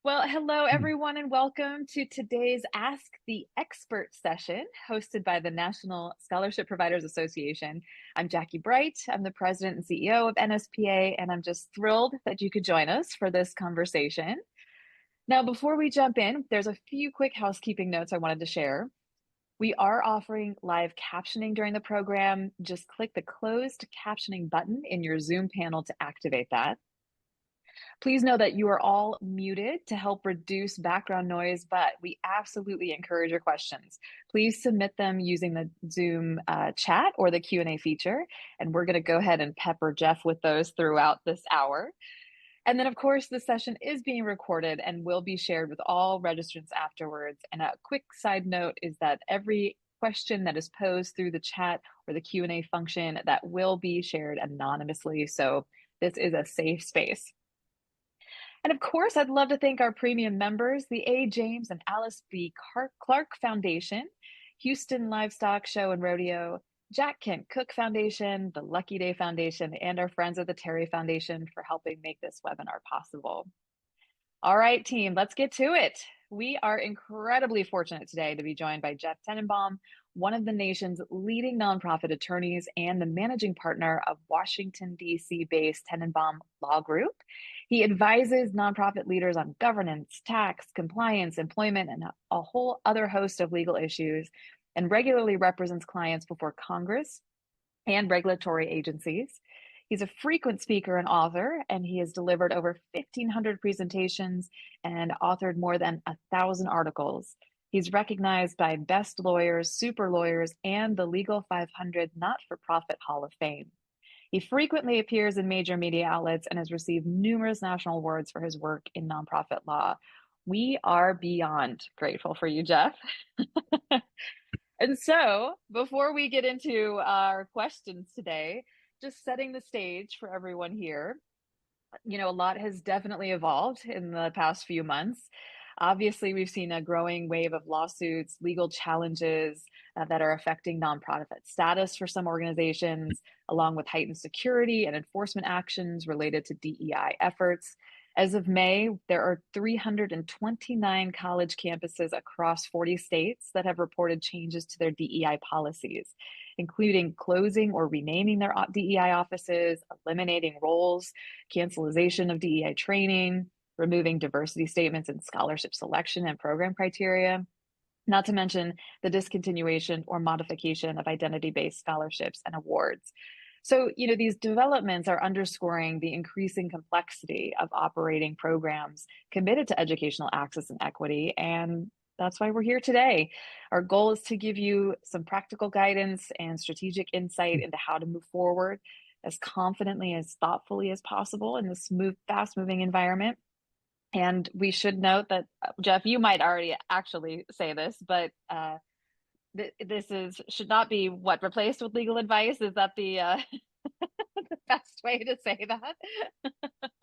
Well, hello everyone, and welcome to today's Ask the Expert session hosted by the National Scholarship Providers Association. I'm Jackie Bright. I'm the president and CEO of NSPA, and I'm just thrilled that you could join us for this conversation. Now, before we jump in, there's a few quick housekeeping notes I wanted to share. We are offering live captioning during the program. Just click the closed captioning button in your Zoom panel to activate that. Please know that you are all muted to help reduce background noise, but we absolutely encourage your questions. Please submit them using the Zoom chat or the Q&A feature, and we're going to go ahead and pepper Jeff with those throughout this hour. And then, of course, the session is being recorded and will be shared with all registrants afterwards. And a quick side note is that every question that is posed through the chat or the Q&A function, that will be shared anonymously. So this is a safe space. And of course, I'd love to thank our premium members, the A. James and Alice B. Clark Foundation, Houston Livestock Show and Rodeo, Jack Kent Cook Foundation, the Lucky Day Foundation, and our friends at the Terry Foundation for helping make this webinar possible. All right, team, let's get to it. We are incredibly fortunate today to be joined by Jeff Tenenbaum, one of the nation's leading nonprofit attorneys and the managing partner of Washington, D.C.-based Tenenbaum Law Group. He advises nonprofit leaders on governance, tax, compliance, employment, and a whole other host of legal issues, and regularly represents clients before Congress and regulatory agencies. He's a frequent speaker and author, and he has delivered over 1,500 presentations and authored more than 1,000 articles. He's recognized by Best Lawyers, Super Lawyers, and the Legal 500 Not-for-Profit Hall of Fame. He frequently appears in major media outlets and has received numerous national awards for his work in nonprofit law. We are beyond grateful for you, Jeff. And so, before we get into our questions today, just setting the stage for everyone here, a lot has definitely evolved in the past few months. Obviously, we've seen a growing wave of lawsuits, legal challenges that are affecting nonprofit status for some organizations, along with heightened security and enforcement actions related to DEI efforts. As of May, there are 329 college campuses across 40 states that have reported changes to their DEI policies, including closing or renaming their DEI offices, eliminating roles, cancellation of DEI training, removing diversity statements in scholarship selection and program criteria, not to mention the discontinuation or modification of identity-based scholarships and awards. So, these developments are underscoring the increasing complexity of operating programs committed to educational access and equity, and that's why we're here today. Our goal is to give you some practical guidance and strategic insight into how to move forward as confidently, as thoughtfully as possible in this fast-moving environment. And we should note that, Jeff, you might already actually say this, but should not be replaced with legal advice. Is that the the best way to say that?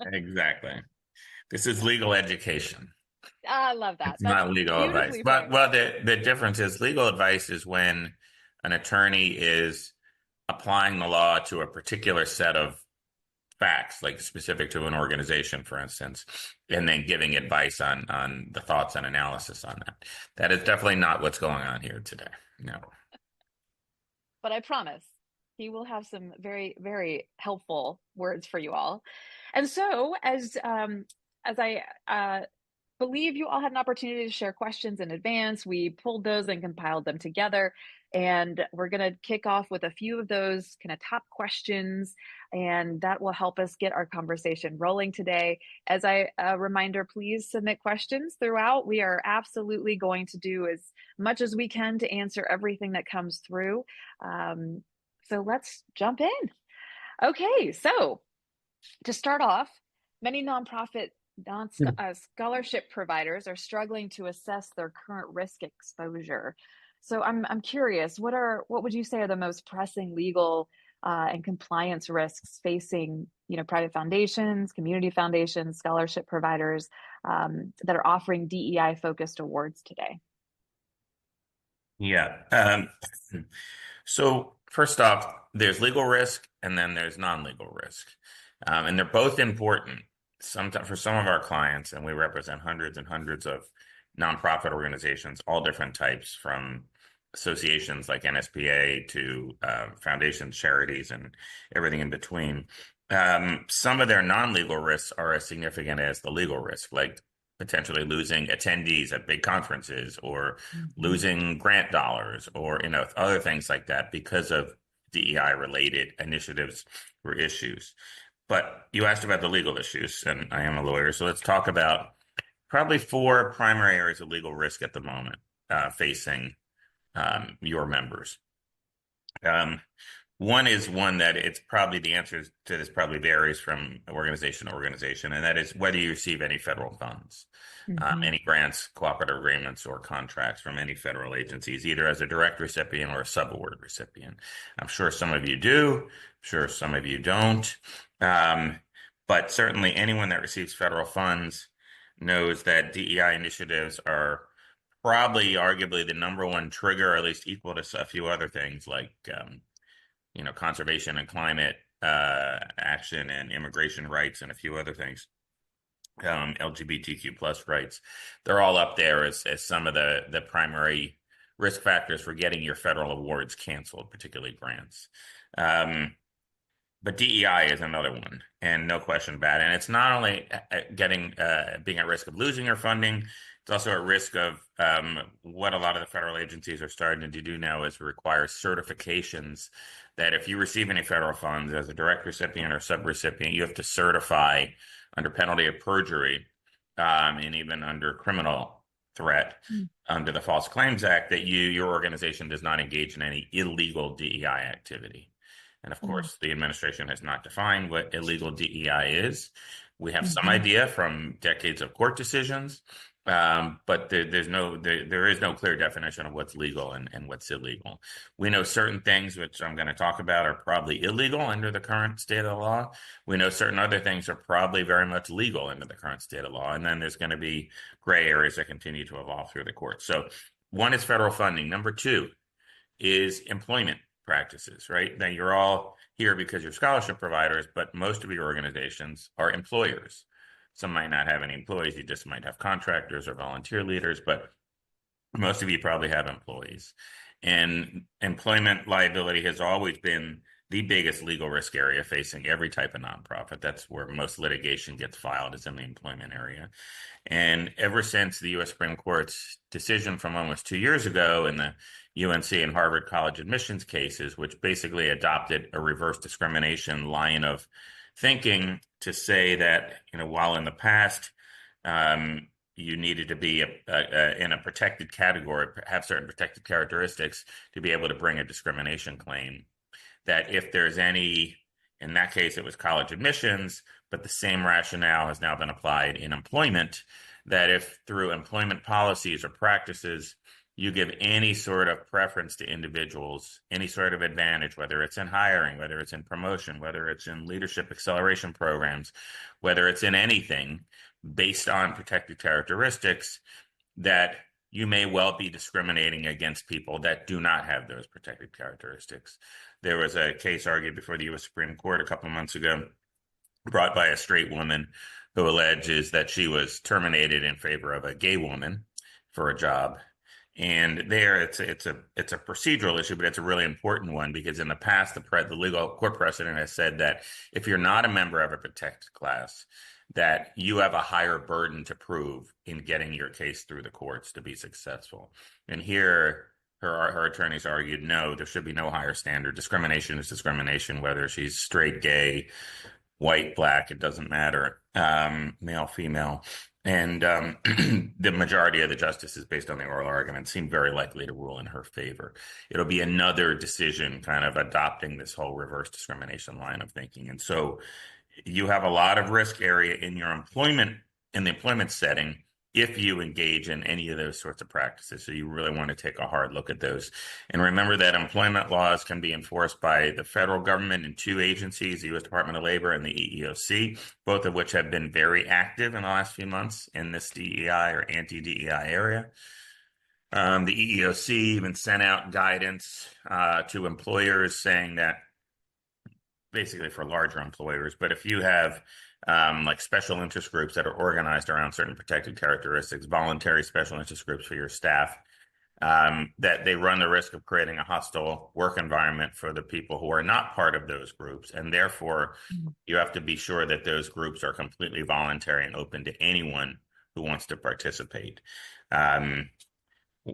Exactly. This is legal education. I love that. It's That's not legal advice. beautifully But framed. the difference is legal advice is when an attorney is applying the law to a particular set of facts, like specific to an organization, for instance, and then giving advice on the thoughts and analysis on that. That is definitely not what's going on here today. No. But I promise he will have some very, very helpful words for you all. And so, as I believe you all had an opportunity to share questions in advance, we pulled those and compiled them together. And we're going to kick off with a few of those kind of top questions, and that will help us get our conversation rolling today. As a reminder, please submit questions throughout. We are absolutely going to do as much as we can to answer everything that comes through. So let's jump in. Okay, so to start off, many nonprofit scholarship providers are struggling to assess their current risk exposure. So I'm curious, what would you say are the most pressing legal and compliance risks facing private foundations, community foundations, scholarship providers that are offering DEI focused awards today? Yeah. So first off, there's legal risk and then there's non-legal risk. And they're both important. sometimes for some of our clients, and we represent hundreds and hundreds of nonprofit organizations, all different types, from associations like NSPA to foundations, charities, and everything in between. Some of their non-legal risks are as significant as the legal risk, like potentially losing attendees at big conferences or losing grant dollars or other things like that because of DEI related initiatives or issues. But you asked about the legal issues, and I am a lawyer, so let's talk about probably four primary areas of legal risk at the moment facing your members. One is one that it's probably the answer to this probably varies from organization to organization, and that is whether you receive any federal funds, any grants, cooperative agreements, or contracts from any federal agencies, either as a direct recipient or a subaward recipient. I'm sure some of you do. I'm sure some of you don't. But certainly anyone that receives federal funds knows that DEI initiatives are probably arguably the number one trigger, or at least equal to a few other things like conservation and climate action and immigration rights and a few other things, LGBTQ plus rights. They're all up there as some of the primary risk factors for getting your federal awards canceled, particularly grants. But DEI is another one, and no question about it. And it's not only being at risk of losing your funding, it's also at risk of what a lot of the federal agencies are starting to do now is require certifications that if you receive any federal funds as a direct recipient or subrecipient, you have to certify under penalty of perjury and even under criminal threat under the False Claims Act that your organization does not engage in any illegal DEI activity. And of course, the administration has not defined what illegal DEI is. We have some idea from decades of court decisions, but there is no clear definition of what's legal and what's illegal. We know certain things, which I'm going to talk about, are probably illegal under the current state of the law. We know certain other things are probably very much legal under the current state of law. And then there's going to be gray areas that continue to evolve through the courts. So one is federal funding. Number two is employment practices, right? Now you're all here because you're scholarship providers, but most of your organizations are employers. Some might not have any employees, you just might have contractors or volunteer leaders, but most of you probably have employees. And employment liability has always been the biggest legal risk area facing every type of nonprofit. That's where most litigation gets filed, is in the employment area. And ever since the U.S. Supreme Court's decision from almost 2 years ago in the UNC and Harvard College admissions cases, which basically adopted a reverse discrimination line of thinking to say that, while in the past you needed to be in a protected category, have certain protected characteristics to be able to bring a discrimination claim, that if there's any, in that case, it was college admissions, but the same rationale has now been applied in employment, that if through employment policies or practices, you give any sort of preference to individuals, any sort of advantage, whether it's in hiring, whether it's in promotion, whether it's in leadership acceleration programs, whether it's in anything based on protected characteristics, that you may well be discriminating against people that do not have those protected characteristics. There was a case argued before the U.S. Supreme Court a couple of months ago, brought by a straight woman who alleges that she was terminated in favor of a gay woman for a job. And there, it's a procedural issue, but it's a really important one, because in the past, the legal court precedent has said that if you're not a member of a protected class, that you have a higher burden to prove in getting your case through the courts to be successful. And here, her attorneys argued, no, there should be no higher standard. Discrimination is discrimination, whether she's straight, gay, white, black, it doesn't matter, male, female. And the majority of the justices, based on the oral argument, seem very likely to rule in her favor. It'll be another decision kind of adopting this whole reverse discrimination line of thinking. And so you have a lot of risk area in your employment, in the employment setting, if you engage in any of those sorts of practices. So you really want to take a hard look at those. And remember that employment laws can be enforced by the federal government in two agencies, the U.S. Department of Labor and the EEOC, both of which have been very active in the last few months in this DEI or anti-DEI area. The EEOC even sent out guidance to employers saying that, basically for larger employers, but if you have like special interest groups that are organized around certain protected characteristics, voluntary special interest groups for your staff, that they run the risk of creating a hostile work environment for the people who are not part of those groups. And therefore, you have to be sure that those groups are completely voluntary and open to anyone who wants to participate.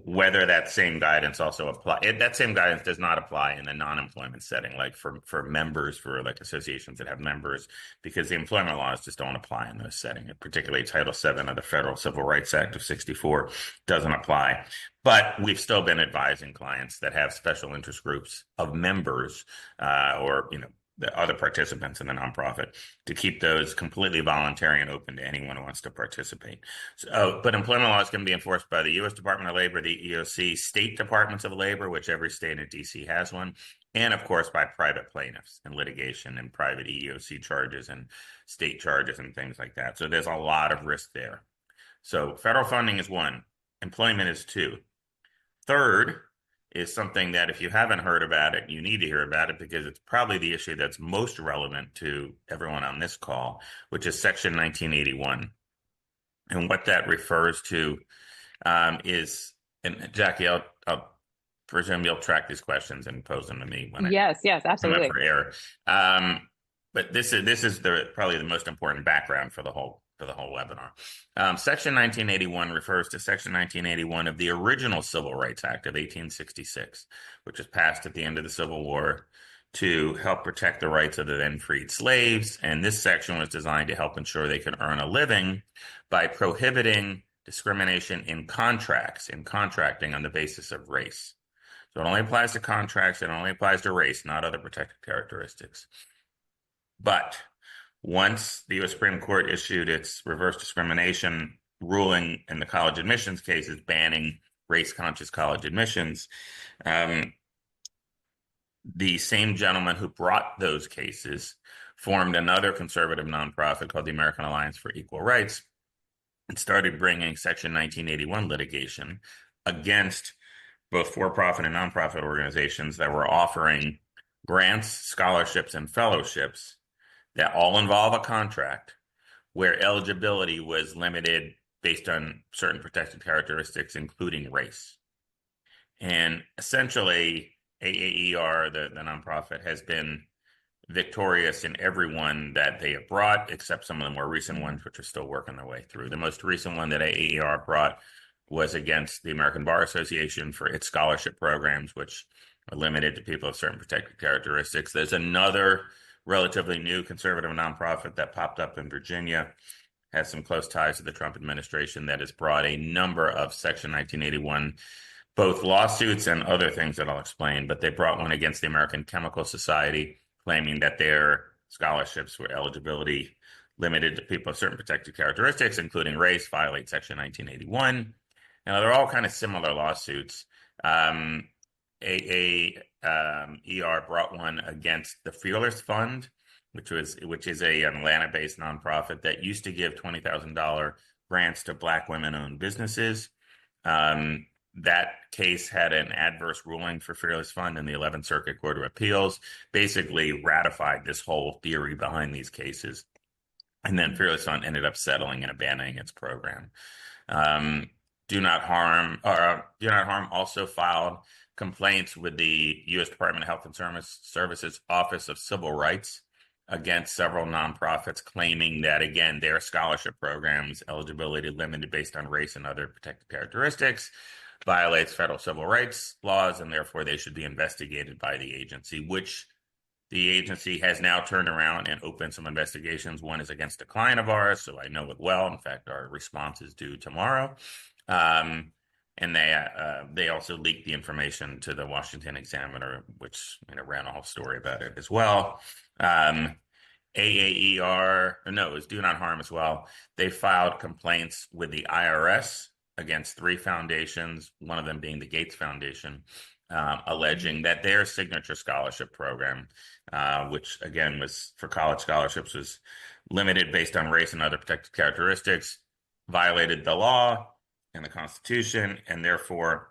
Whether that same guidance also apply, that same guidance does not apply in a non-employment setting, like for members, for like associations that have members, because the employment laws just don't apply in those settings. Particularly Title VII of the Federal Civil Rights Act of '64 doesn't apply. But we've still been advising clients that have special interest groups of members, or the other participants in the nonprofit, to keep those completely voluntary and open to anyone who wants to participate. But employment laws can be enforced by the U.S. Department of Labor, the EEOC, state departments of labor, which every state in D.C. has one, and of course by private plaintiffs in litigation and private EEOC charges and state charges and things like that. So there's a lot of risk there. So federal funding is one, employment is two. Third is something that if you haven't heard about it, you need to hear about it, because it's probably the issue that's most relevant to everyone on this call, which is Section 1981. And what that refers to is, and Jackie, I'll presume you'll track these questions and pose them to me when yes, absolutely. For air. But this is probably the most important background for the whole webinar. Section 1981 refers to Section 1981 of the original Civil Rights Act of 1866, which was passed at the end of the Civil War to help protect the rights of the then freed slaves. And this section was designed to help ensure they could earn a living by prohibiting discrimination in contracting on the basis of race. So it only applies to contracts, it only applies to race, not other protected characteristics. But once the U.S. Supreme Court issued its reverse discrimination ruling in the college admissions cases, banning race-conscious college admissions, the same gentleman who brought those cases formed another conservative nonprofit called the American Alliance for Equal Rights and started bringing Section 1981 litigation against both for-profit and nonprofit organizations that were offering grants, scholarships, and fellowships that all involve a contract where eligibility was limited based on certain protected characteristics, including race. And essentially, AAER, the nonprofit, has been victorious in every one that they have brought, except some of the more recent ones, which are still working their way through. The most recent one that AAER brought was against the American Bar Association for its scholarship programs, which are limited to people of certain protected characteristics. There's another relatively new conservative nonprofit that popped up in Virginia, has some close ties to the Trump administration, that has brought a number of Section 1981, both lawsuits and other things that I'll explain, but they brought one against the American Chemical Society, claiming that their scholarships were eligibility limited to people of certain protected characteristics, including race, violate Section 1981. Now, they're all kind of similar lawsuits. AAER brought one against the Fearless Fund, which is a Atlanta-based nonprofit that used to give $20,000 grants to Black women-owned businesses. That case had an adverse ruling for Fearless Fund in the 11th Circuit Court of Appeals, basically ratified this whole theory behind these cases. And then Fearless Fund ended up settling and abandoning its program. Do Not Harm also filed complaints with the U.S. Department of Health and Services Office of Civil Rights against several nonprofits, claiming that, again, their scholarship programs, eligibility limited based on race and other protected characteristics, violates federal civil rights laws, and therefore they should be investigated by the agency, which the agency has now turned around and opened some investigations. One is against a client of ours, so I know it well. In fact, our response is due tomorrow. And they also leaked the information to the Washington Examiner, which ran a whole story about it as well. AAER, no, it was Do Not Harm as well. They filed complaints with the IRS against 3 foundations, one of them being the Gates Foundation, alleging that their signature scholarship program, which again was for college scholarships, was limited based on race and other protected characteristics, violated the law and the Constitution, and therefore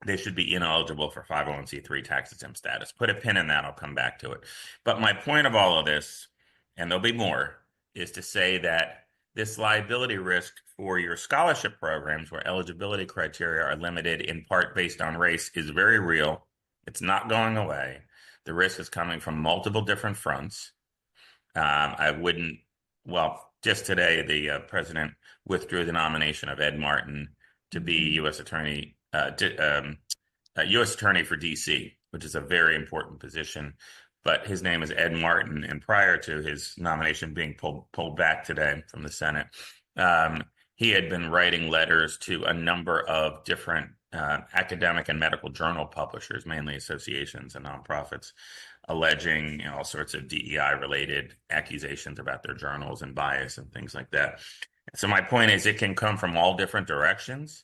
they should be ineligible for 501c3 tax-exempt status. Put a pin in that, I'll come back to it. But my point of all of this, and there'll be more, is to say that this liability risk for your scholarship programs, where eligibility criteria are limited in part based on race, is very real. It's not going away. The risk is coming from multiple different fronts. I wouldn't, well, just today, the president withdrew the nomination of Ed Martin to be U.S. Attorney for D.C., which is a very important position. But his name is Ed Martin, and prior to his nomination being pulled back today from the Senate, he had been writing letters to a number of different academic and medical journal publishers, mainly associations and nonprofits, alleging all sorts of DEI-related accusations about their journals and bias and things like that. So my point is, it can come from all different directions.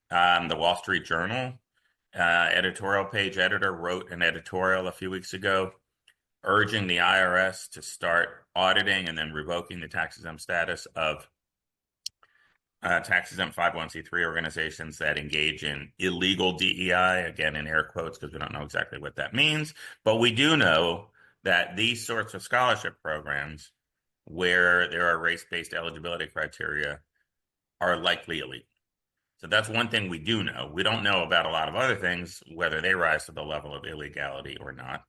The Wall Street Journal editorial page editor wrote an editorial a few weeks ago urging the IRS to start auditing and then revoking the tax-exempt status of tax-exempt 501c3 organizations that engage in illegal DEI, again in air quotes because we don't know exactly what that means. But we do know that these sorts of scholarship programs where there are race-based eligibility criteria are likely illegal. So that's one thing we do know. We don't know about a lot of other things, whether they rise to the level of illegality or not.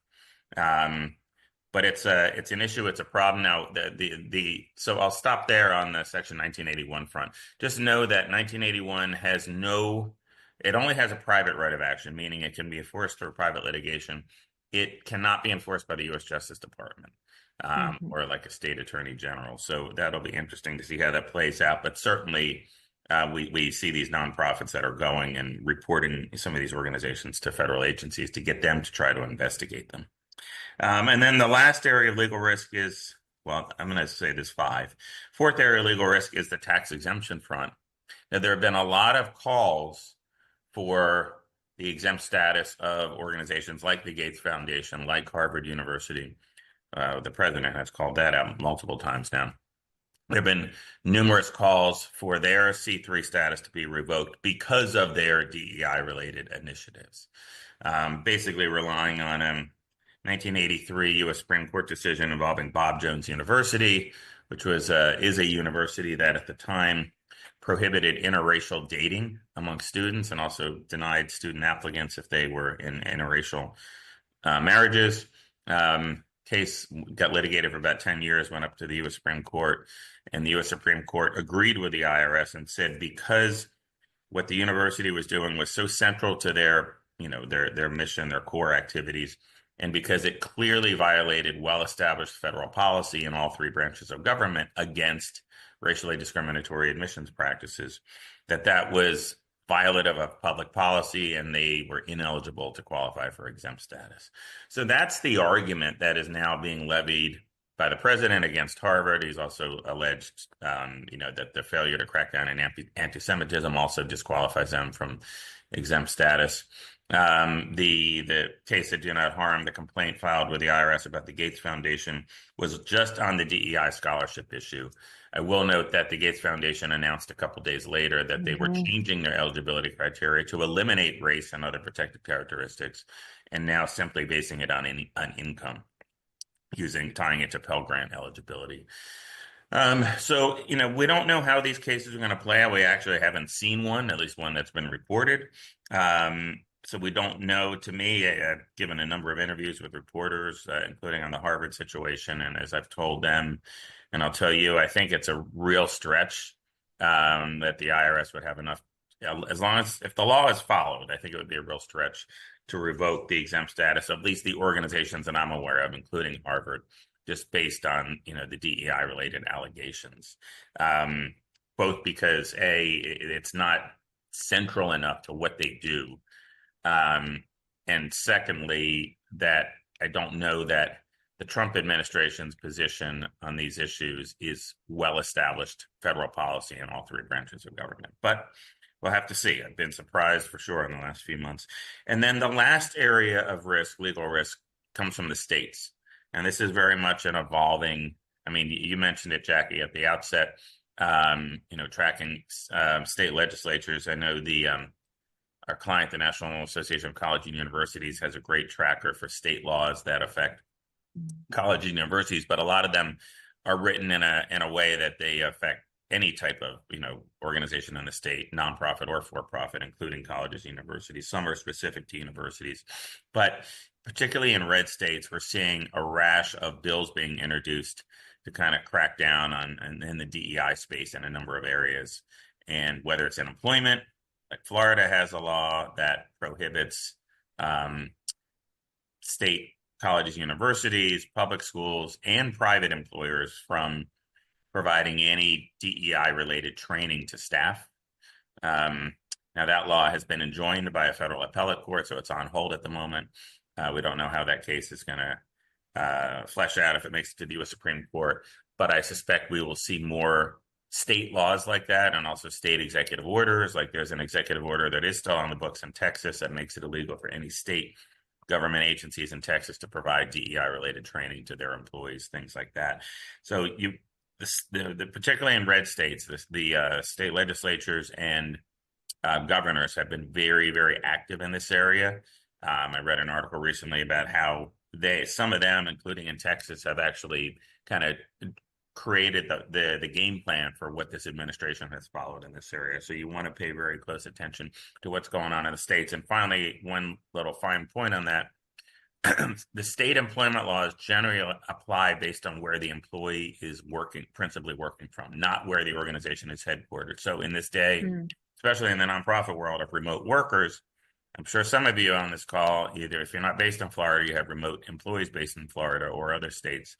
But it's an issue. It's a problem. Now, so I'll stop there on the Section 1981 front. Just know that 1981 it only has a private right of action, meaning it can be enforced through private litigation. It cannot be enforced by the U.S. Justice Department or like a state attorney general. So that'll be interesting to see how that plays out. But certainly, we see these nonprofits that are going and reporting some of these organizations to federal agencies to get them to try to investigate them. And then the last area of legal risk is, well, I'm going to say there's 5. Fourth area of legal risk is the tax exemption front. Now, there have been a lot of calls for the exempt status of organizations like the Gates Foundation, like Harvard University. The president has called that out multiple times now. There have been numerous calls for their C3 status to be revoked because of their DEI-related initiatives, basically relying on a 1983 U.S. Supreme Court decision involving Bob Jones University, which is a university that at the time prohibited interracial dating among students and also denied student applicants if they were in interracial marriages. Case got litigated for about 10 years, went up to the U.S. Supreme Court, and the U.S. Supreme Court agreed with the IRS and said because what the university was doing was so central to their mission, their core activities, and because it clearly violated well-established federal policy in all 3 branches of government against racially discriminatory admissions practices, that was violative of public policy and they were ineligible to qualify for exempt status. So that's the argument that is now being levied by the president against Harvard. He's also alleged, that the failure to crack down on anti-Semitism also disqualifies them from exempt status. The case that Do Not Harm, the complaint filed with the IRS about the Gates Foundation, was just on the DEI scholarship issue. I will note that the Gates Foundation announced a couple days later that they were changing their eligibility criteria to eliminate race and other protected characteristics, and now simply basing it on income, tying it to Pell Grant eligibility. So, we don't know how these cases are going to play out. We actually haven't seen one, at least one that's been reported. So we don't know. To me, I've given a number of interviews with reporters, including on the Harvard situation. And as I've told them, and I'll tell you, I think it's a real stretch that the IRS would have enough, if the law is followed, I think it would be a real stretch to revoke the exempt status of at least the organizations that I'm aware of, including Harvard, just based on, the DEI related allegations. Both because it's not central enough to what they do. And secondly, that I don't know that the Trump administration's position on these issues is well-established federal policy in all 3 branches of government. But we'll have to see. I've been surprised for sure in the last few months. And then the last area of risk, legal risk, comes from the states. And this is very much an evolving, you mentioned it, Jackie, at the outset, tracking state legislatures. I know our client, the National Association of Colleges and Universities, has a great tracker for state laws that affect colleges and universities, but a lot of them are written in a way that they affect any type of organization in the state, nonprofit or for profit, including colleges, universities. Some are specific to universities, but particularly in red states, we're seeing a rash of bills being introduced to kind of crack down on in the DEI space in a number of areas. And whether it's in employment, like Florida has a law that prohibits state colleges, universities, public schools, and private employers from providing any DEI related training to staff. Now, that law has been enjoined by a federal appellate court, so it's on hold at the moment. We don't know how that case is going to flesh out if it makes it to the U.S. Supreme Court, but I suspect we will see more state laws like that, and also state executive orders. Like there's an executive order that is still on the books in Texas that makes it illegal for any state government agencies in Texas to provide DEI related training to their employees, things like that. So particularly in red states, the state legislatures and governors have been very, very active in this area. I read an article recently about how some of them, including in Texas, have actually kind of created the game plan for what this administration has followed in this area. So you want to pay very close attention to what's going on in the states. And finally, one little fine point on that, the state employment laws generally apply based on where the employee is principally working from, not where the organization is headquartered. So in this day, especially in the nonprofit world of remote workers, I'm sure some of you on this call, either if you're not based in Florida, you have remote employees based in Florida or other states.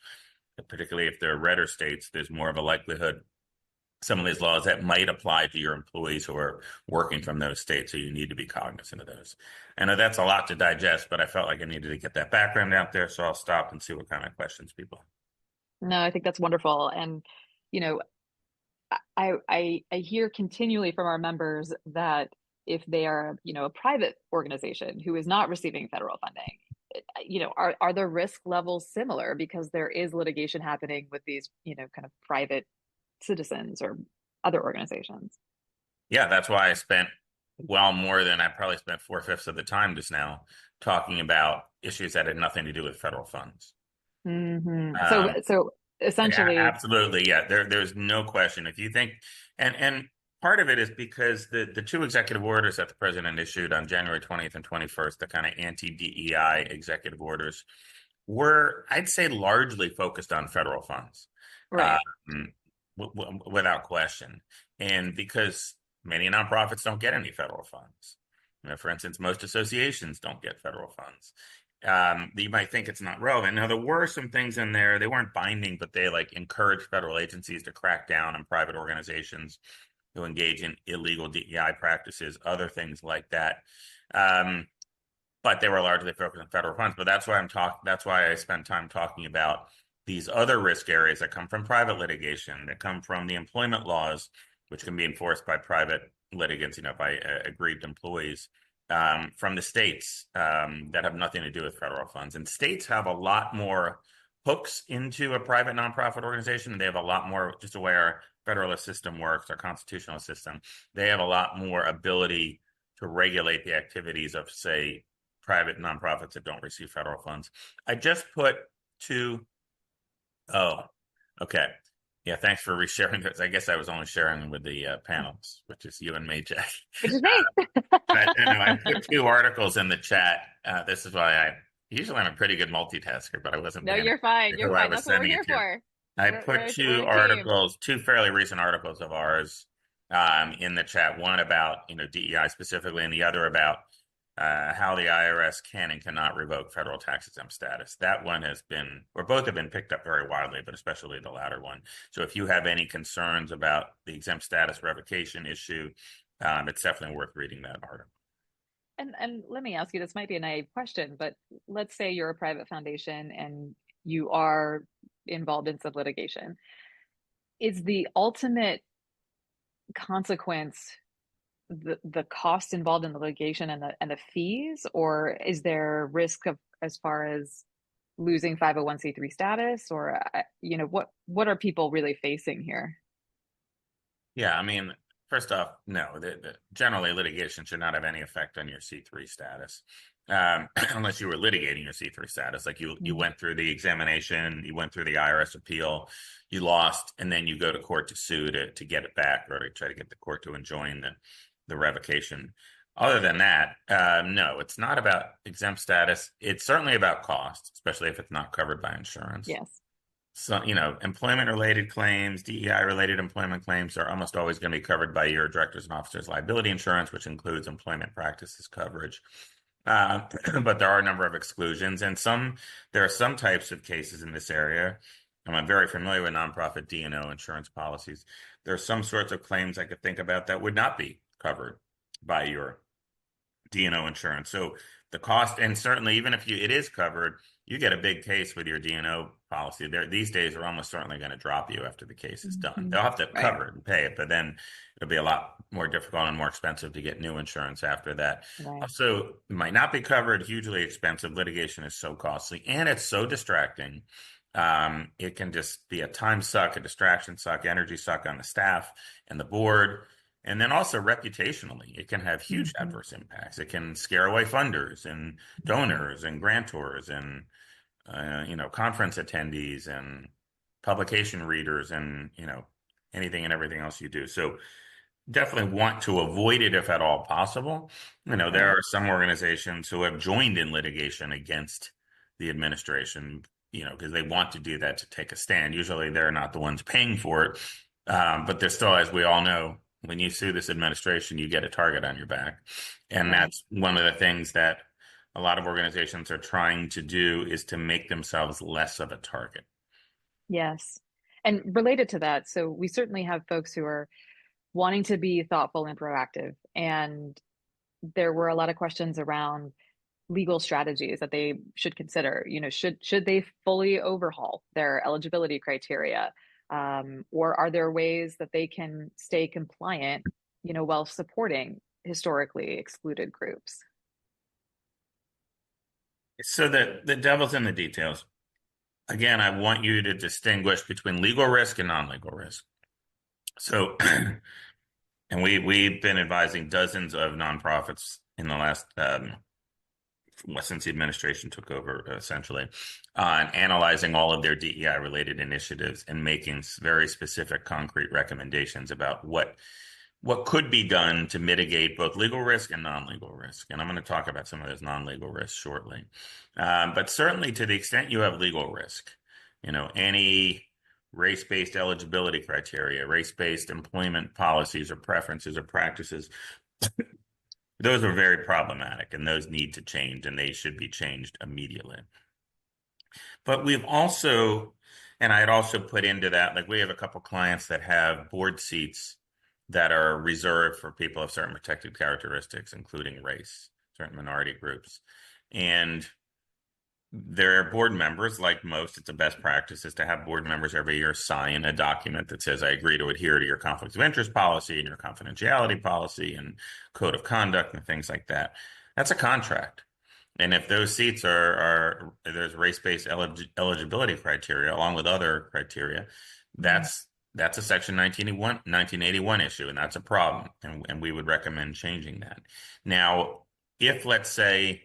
Particularly if they're redder states, there's more of a likelihood some of these laws that might apply to your employees who are working from those states. So you need to be cognizant of those. I know that's a lot to digest, but I felt like I needed to get that background out there. So I'll stop and see what kind of questions people have. No, I think that's wonderful. And, I hear continually from our members that if they are, a private organization who is not receiving federal funding, are the risk levels similar because there is litigation happening with these, kind of private citizens or other organizations? Yeah, that's why I spent more than I probably spent 4/5 of the time just now talking about issues that had nothing to do with federal funds. So essentially, yeah, absolutely, yeah. There's no question. If you think, and part of it is because the two executive orders that the president issued on January 20th and 21st, the kind of anti-DEI executive orders, were, I'd say, largely focused on federal funds, right? Without question. And because many nonprofits don't get any federal funds, for instance, most associations don't get federal funds. You might think it's not relevant. Now, there were some things in there. They weren't binding, but they encouraged federal agencies to crack down on private organizations who engage in illegal DEI practices, other things like that. But they were largely focused on federal funds. But that's why I spend time talking about these other risk areas that come from private litigation, that come from the employment laws, which can be enforced by private litigants, by aggrieved employees, from the states that have nothing to do with federal funds. And states have a lot more hooks into a private nonprofit organization. They have a lot more, just the way our federalist system works, our constitutional system, they have a lot more ability to regulate the activities of, say, private nonprofits that don't receive federal funds. I just put okay. Yeah, thanks for resharing this. I guess I was only sharing with the panels, which is you and me, Jack. Which is me. I put 2 articles in the chat. This is why usually I'm a pretty good multitasker, but I wasn't. No, you're fine. You're fine. That's what we're here for. I put 2 articles, 2 fairly recent articles of ours in the chat. One about DEI specifically, and the other about how the IRS can and cannot revoke federal tax exempt status. That one both have been picked up very widely, but especially the latter one. So if you have any concerns about the exempt status revocation issue, it's definitely worth reading that article. And let me ask you, this might be a naive question, but let's say you're a private foundation and you are involved in some litigation. Is the ultimate consequence the cost involved in the litigation and the fees, or is there risk of as far as losing 501c3 status, or what are people really facing here? Yeah, First off, no, generally litigation should not have any effect on your C3 status. Unless you were litigating your C3 status, like you went through the examination, you went through the IRS appeal, you lost, and then you go to court to sue to get it back or to try to get the court to enjoin the revocation. Other than that, no, it's not about exempt status. It's certainly about cost, especially if it's not covered by insurance. Yes. So, employment-related claims, DEI-related employment claims are almost always going to be covered by your directors and officers liability insurance, which includes employment practices coverage. But there are a number of exclusions, and there are some types of cases in this area. And I'm very familiar with nonprofit D&O insurance policies. There are some sorts of claims I could think about that would not be covered by your D&O insurance. So the cost, and certainly even if it is covered, you get a big case with your D&O policy. These days are almost certainly going to drop you after the case is done. They'll have to cover it and pay it, but then it'll be a lot more difficult and more expensive to get new insurance after that. Right. Also, it might not be covered, hugely expensive. Litigation is so costly and it's so distracting. It can just be a time suck, a distraction suck, energy suck on the staff and the board. And then also reputationally, it can have huge adverse impacts. It can scare away funders and donors and grantors and, conference attendees and publication readers and, anything and everything else you do. So definitely want to avoid it if at all possible. There are some organizations who have joined in litigation against the administration, because they want to do that to take a stand. Usually they're not the ones paying for it. But there's still, as we all know, when you sue this administration, you get a target on your back. And that's one of the things that a lot of organizations are trying to do, is to make themselves less of a target. Yes. And related to that, so we certainly have folks who are wanting to be thoughtful and proactive. And there were a lot of questions around legal strategies that they should consider. Should they fully overhaul their eligibility criteria? Or are there ways that they can stay compliant, while supporting historically excluded groups? So the devil's in the details. Again, I want you to distinguish between legal risk and non-legal risk. So, and we've been advising dozens of nonprofits in the last, since the administration took over, essentially, on analyzing all of their DEI-related initiatives and making very specific, concrete recommendations about what could be done to mitigate both legal risk and non-legal risk. And I'm going to talk about some of those non-legal risks shortly. But certainly to the extent you have legal risk, any race-based eligibility criteria, race-based employment policies or preferences or practices, those are very problematic, and those need to change, and they should be changed immediately. But we've also, and I'd also put into that, like we have a couple clients that have board seats that are reserved for people of certain protected characteristics, including race, certain minority groups. And their board members, like most, it's a best practice is to have board members every year sign a document that says, I agree to adhere to your conflicts of interest policy and your confidentiality policy and code of conduct and things like that. That's a contract. And if those seats there's race-based eligibility criteria along with other criteria, that's a Section 1981 issue, and that's a problem. And we would recommend changing that. Now, if, let's say,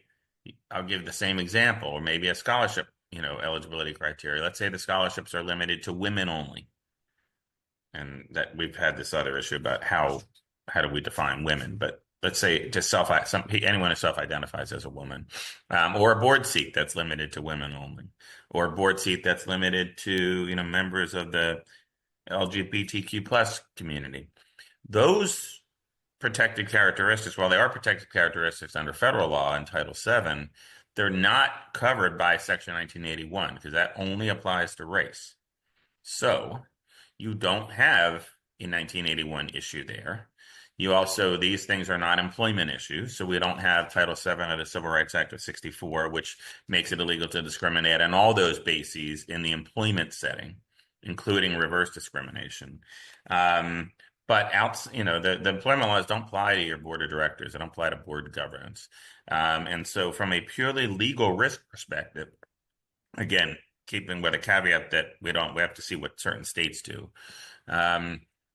I'll give the same example, or maybe a scholarship, eligibility criteria. Let's say the scholarships are limited to women only. And that we've had this other issue about how do we define women, but let's say anyone who self-identifies as a woman, or a board seat that's limited to women only, or a board seat that's limited to, members of the LGBTQ plus community. Those protected characteristics, while they are protected characteristics under federal law in Title VII, they're not covered by Section 1981 because that only applies to race. So you don't have a 1981 issue there. These things are not employment issues. So we don't have Title VII of the Civil Rights Act of 1964, which makes it illegal to discriminate on all those bases in the employment setting, including reverse discrimination. But the employment laws don't apply to your board of directors. They don't apply to board governance. And so from a purely legal risk perspective, again, keeping with a caveat that we have to see what certain states do.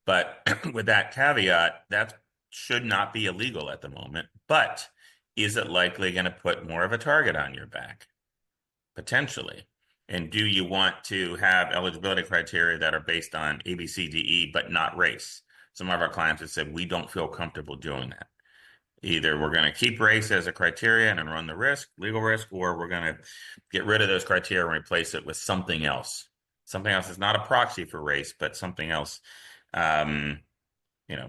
But with that caveat, that should not be illegal at the moment. But is it likely going to put more of a target on your back? Potentially. And do you want to have eligibility criteria that are based on A, B, C, D, E, but not race? Some of our clients have said, we don't feel comfortable doing that. Either we're going to keep race as a criterion and run the risk, legal risk, or we're going to get rid of those criteria and replace it with something else. Something else is not a proxy for race, but something else.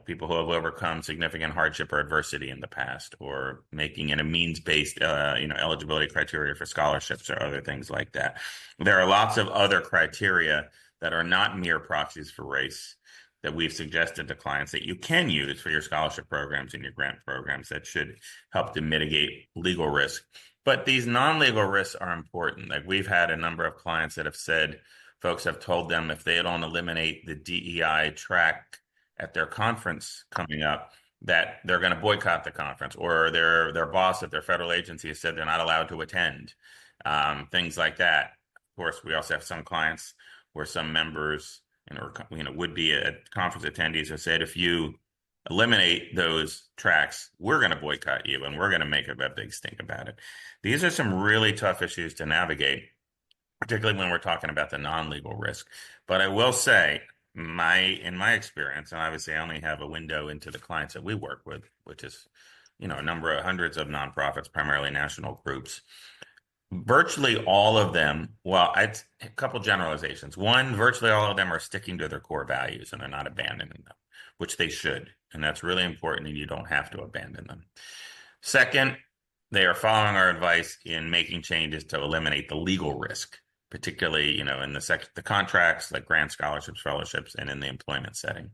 People who have overcome significant hardship or adversity in the past, or making it a means-based, eligibility criteria for scholarships or other things like that. There are lots of other criteria that are not mere proxies for race that we've suggested to clients that you can use for your scholarship programs and your grant programs that should help to mitigate legal risk. But these non-legal risks are important. Like, we've had a number of clients that have said, folks have told them if they don't eliminate the DEI track at their conference coming up, that they're going to boycott the conference, or their boss at their federal agency has said they're not allowed to attend, things like that. Of course, we also have some clients where some members would be conference attendees have said, if you eliminate those tracks, we're going to boycott you and we're going to make a big stink about it. These are some really tough issues to navigate, particularly when we're talking about the non-legal risk. But I will say, in my experience, and obviously I only have a window into the clients that we work with, which is, a number of hundreds of nonprofits, primarily national groups. Virtually all of them, well, a couple generalizations. One, virtually all of them are sticking to their core values and they're not abandoning them, which they should. And that's really important, and you don't have to abandon them. Second, they are following our advice in making changes to eliminate the legal risk, particularly, in the contracts like grant, scholarships, fellowships, and in the employment setting.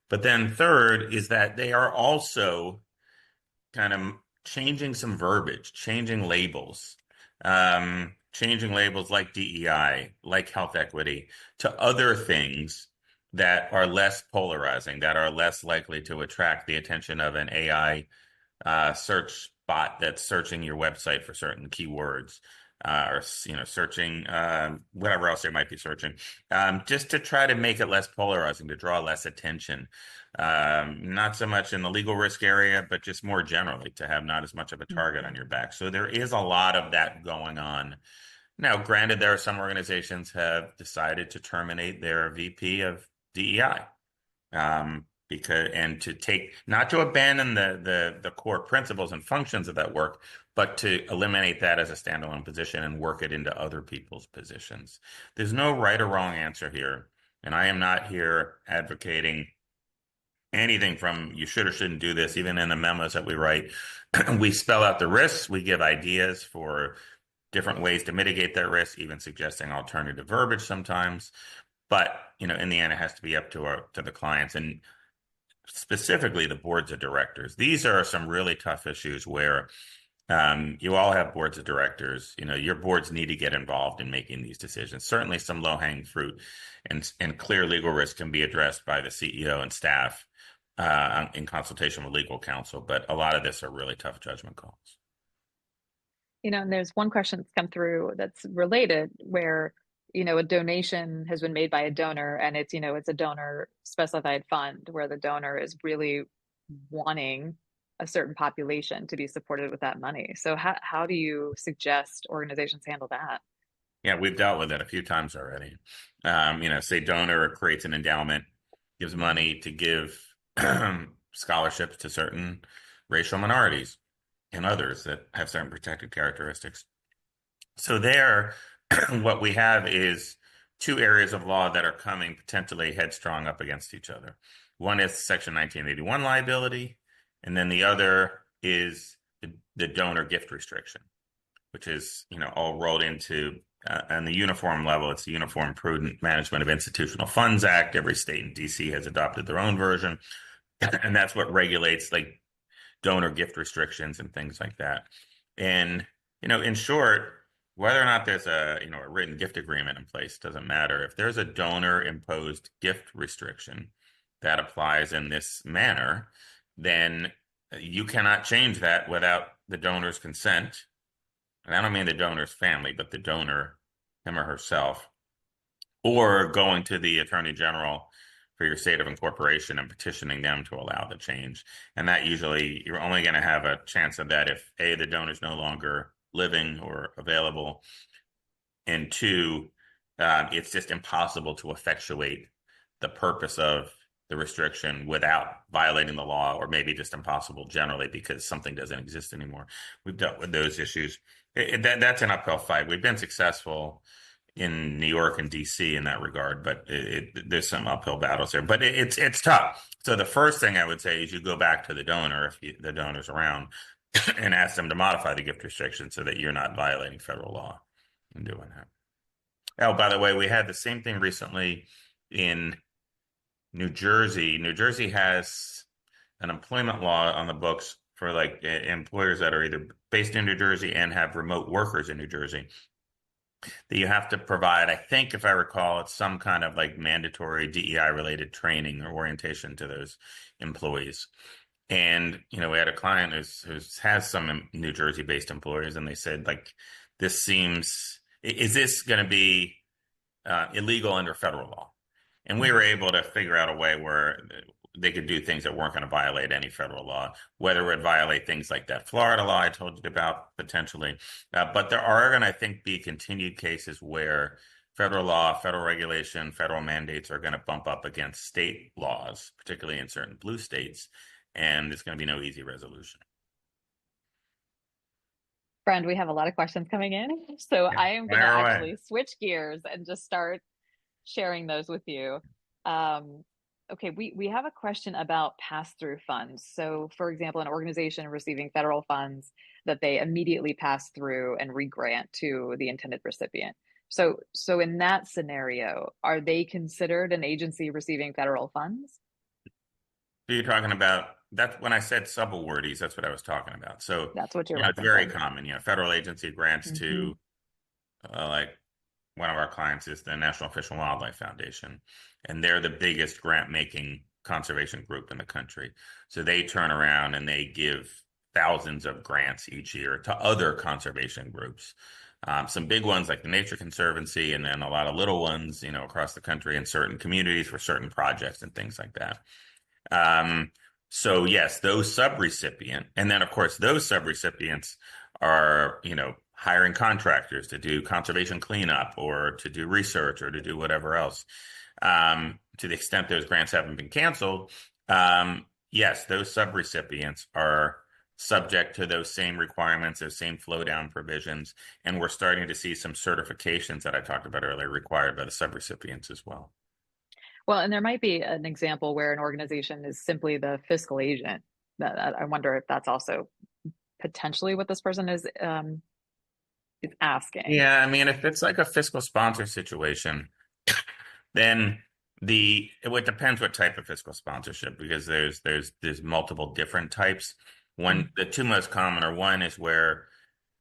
But then third is that they are also kind of changing some verbiage, changing labels like DEI, like health equity, to other things that are less polarizing, that are less likely to attract the attention of an AI search bot that's searching your website for certain keywords, or searching whatever else they might be searching, just to try to make it less polarizing, to draw less attention. Not so much in the legal risk area, but just more generally to have not as much of a target on your back. So there is a lot of that going on. Now, granted, there are some organizations have decided to terminate their VP of DEI. Not to abandon the core principles and functions of that work, but to eliminate that as a standalone position and work it into other people's positions. There's no right or wrong answer here. And I am not here advocating anything from you should or shouldn't do this. Even in the memos that we write, we spell out the risks. We give ideas for different ways to mitigate that risk, even suggesting alternative verbiage sometimes. But, in the end, it has to be up to the clients, and specifically the boards of directors. These are some really tough issues where you all have boards of directors. Your boards need to get involved in making these decisions. Certainly some low-hanging fruit and clear legal risk can be addressed by the CEO and staff in consultation with legal counsel. But a lot of this are really tough judgment calls. And there's one question that's come through that's related where, a donation has been made by a donor, and it's a donor specified fund where the donor is really wanting a certain population to be supported with that money. So how do you suggest organizations handle that? Yeah, we've dealt with it a few times already. Say donor creates an endowment, gives money to give scholarships to certain racial minorities and others that have certain protected characteristics. So there, what we have is two areas of law that are coming potentially headstrong up against each other. One is Section 1981 liability, and then the other is the donor gift restriction, which is, all rolled into, on the uniform level, it's the Uniform Prudent Management of Institutional Funds Act. Every state in DC has adopted their own version, and that's what regulates like donor gift restrictions and things like that. And, in short, whether or not there's a written gift agreement in place doesn't matter. If there's a donor imposed gift restriction that applies in this manner, then you cannot change that without the donor's consent. And I don't mean the donor's family, but the donor, him or herself, or going to the Attorney General for your state of incorporation and petitioning them to allow the change. And that usually you're only going to have a chance of that if A, the donor is no longer living or available, and two, it's just impossible to effectuate the purpose of the restriction without violating the law, or maybe just impossible generally because something doesn't exist anymore. We've dealt with those issues. That's an uphill fight. We've been successful in New York and DC in that regard, but there's some uphill battles there. But it's tough. So the first thing I would say is you go back to the donor if the donor's around and ask them to modify the gift restriction so that you're not violating federal law in doing that. Oh, by the way, we had the same thing recently in New Jersey. New Jersey has an employment law on the books for like employers that are either based in New Jersey and have remote workers in New Jersey, that you have to provide, I think if I recall, it's some kind of like mandatory DEI related training or orientation to those employees. And, we had a client who has some New Jersey based employers, and they said, like, is this going to be illegal under federal law? And we were able to figure out a way where they could do things that weren't going to violate any federal law, whether it would violate things like that Florida law I told you about potentially. But there are going to, I think, be continued cases where federal law, federal regulation, federal mandates are going to bump up against state laws, particularly in certain blue states, and there's going to be no easy resolution. Friend, we have a lot of questions coming in, so Yeah, I am going to actually switch gears and just start sharing those with you. Okay, we have a question about pass-through funds. So, for example, an organization receiving federal funds that they immediately pass through and regrant to the intended recipient. So in that scenario, are they considered an agency receiving federal funds? So you're talking about, that's when I said subawardees, that's what I was talking about. So that's what you're it's very common. Federal agency grants to like one of our clients is the National Fish and Wildlife Foundation, and they're the biggest grant making conservation group in the country. So they turn around and they give thousands of grants each year to other conservation groups. Some big ones like the Nature Conservancy, and then a lot of little ones, across the country in certain communities for certain projects and things like that. So yes, those subrecipient, and then of course those subrecipients are, hiring contractors to do conservation cleanup or to do research or to do whatever else. To the extent those grants haven't been canceled, yes, those subrecipients are subject to those same requirements, those same flow down provisions, and we're starting to see some certifications that I talked about earlier required by the subrecipients as well. Well, and there might be an example where an organization is simply the fiscal agent. I wonder if that's also potentially what this person is asking. Yeah, I mean, if it's like a fiscal sponsor situation, then it depends what type of fiscal sponsorship, because there's multiple different types. The two most common are, one is where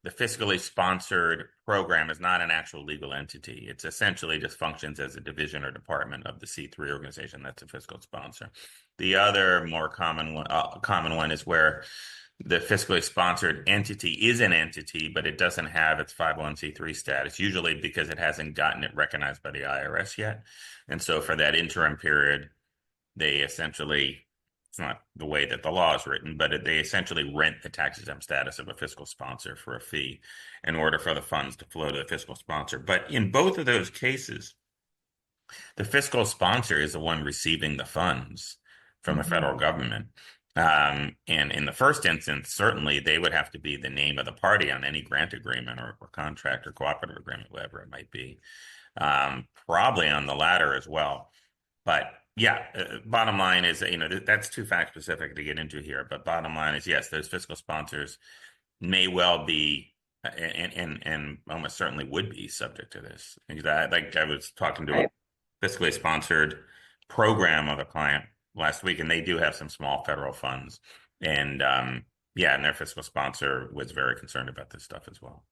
the fiscally sponsored program is not an actual legal entity. It's essentially just functions as a division or department of the C3 organization that's a fiscal sponsor. The other more common one is where the fiscally sponsored entity is an entity, but it doesn't have its 501c3 status, usually because it hasn't gotten it recognized by the IRS yet. And so for that interim period, they essentially, it's not the way that the law is written, but they essentially rent the tax-exempt status of a fiscal sponsor for a fee in order for the funds to flow to the fiscal sponsor. But in both of those cases, the fiscal sponsor is the one receiving the funds from the federal government. And in the first instance, certainly they would have to be the name of the party on any grant agreement or contract or cooperative agreement, whatever it might be. Probably on the latter as well. But yeah, bottom line is, that's too fact specific to get into here. But bottom line is, yes, those fiscal sponsors may well be and almost certainly would be subject to this. I was talking to a fiscally sponsored program of a client last week, and they do have some small federal funds, and and their fiscal sponsor was very concerned about this stuff as well.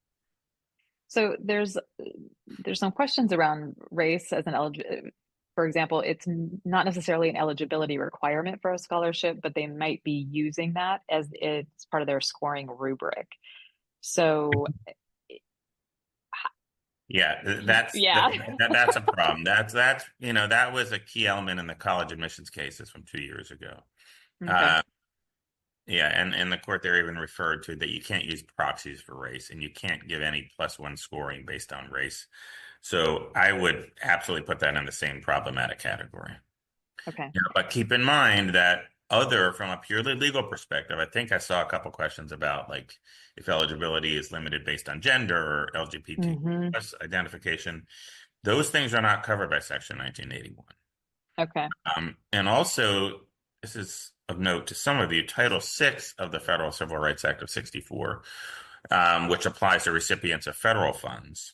So there's some questions around race as for example, it's not necessarily an eligibility requirement for a scholarship, but they might be using that as it's part of their scoring rubric. So Yeah. That's a problem. That's that was a key element in the college admissions cases from 2 years ago. Okay. Uh, yeah, and the court there even referred to that you can't use proxies for race, and you can't give any +1 scoring based on race. So I would absolutely put that in the same problematic category. Okay. But keep in mind that from a purely legal perspective, I think I saw a couple questions about like if eligibility is limited based on gender or LGBT Hmm. plus identification. Those things are not covered by Section 1981. Okay. And also, this is of note to some of you, Title VI of the Federal Civil Rights Act of 64, which applies to recipients of federal funds.